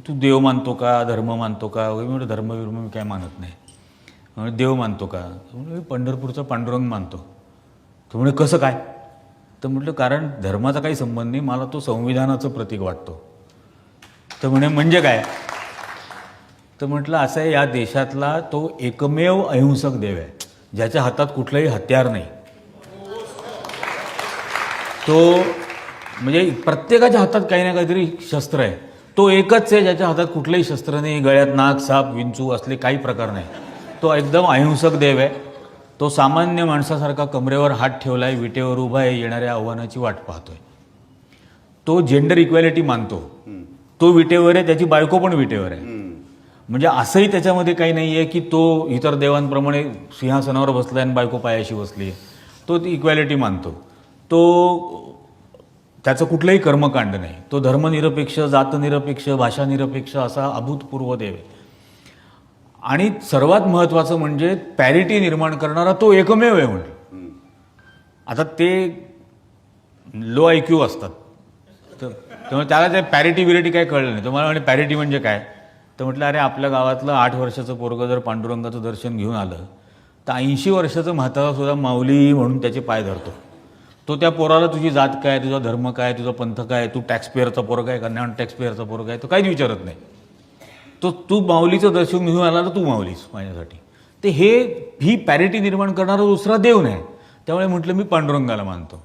तू देव मानतो का, धर्म मानतो का वगैरे. मी म्हटलं धर्म मी काय मानत नाही. म्हणजे देव मानतो का, म्हणजे मी पंढरपूरचा पांडुरंग मानतो. तो म्हणजे कसं काय, तर म्हटलं कारण धर्माचा काही संबंध नाही, मला तो संविधानाचं प्रतीक वाटतो. तर म्हणजे काय, तर म्हटलं असं आहे, या देशातला तो एकमेव अहिंसक देव आहे ज्याच्या हातात कुठलंही हत्यार नाही. तो म्हणजे प्रत्येकाच्या हातात काही ना काहीतरी शस्त्र आहे. तो एकच आहे ज्याच्या हातात कुठलंही शस्त्र नाही, गळ्यात नाग साप विंचू असले काही प्रकार नाही. तो एकदम अहिंसक देव आहे. तो सामान्य माणसासारखा कमरेवर हात ठेवलाय, विटेवर उभा आहे, येणाऱ्या आव्हानाची वाट पाहतोय. तो जेंडर इक्वॅलिटी मानतो. तो विटेवर आहे, त्याची बायको पण विटेवर आहे. म्हणजे असंही त्याच्यामध्ये काही नाही आहे की तो इतर देवांप्रमाणे सिंहासनावर बसलाय आणि बायको पायाशी बसली आहे. तो ती इक्वॅलिटी मानतो. तो त्याचं कुठलंही कर्मकांड नाही. तो धर्मनिरपेक्ष, जातनिरपेक्ष, भाषानिरपेक्ष असा अभूतपूर्व देव आहे. आणि सर्वात महत्त्वाचं म्हणजे पॅरिटी निर्माण करणारा तो एकमेव आहे. म्हणजे आता ते लो IQ असतात, तर त्यामुळे त्याला ते पॅरिटी विरिटी काय कळलं नाही. तुम्हाला म्हणजे पॅरिटी म्हणजे काय, तर म्हटलं अरे आपल्या गावातलं 8 वर्षाचं पोरगं जर पांडुरंगाचं दर्शन घेऊन आलं तर 80 वर्षाचं म्हातारा सुद्धा माऊली म्हणून त्याचे पाय धरतो. तो त्या पोराला तुझी जात काय, तुझा धर्म काय, तुझा पंथ काय, तू टॅक्सपेअरचा पोरगा आहे का नॉन टॅक्सपेअरचा पोरगा आहे, तो काहीच विचारत नाही. तो तू माऊलीचं दर्शन घेऊन आला तर तू माऊलीच माझ्यासाठी. ते ही पॅरिटी निर्माण करणारा दुसरा देव नाही. त्यामुळे म्हटलं मी पांडुरंगाला मानतो.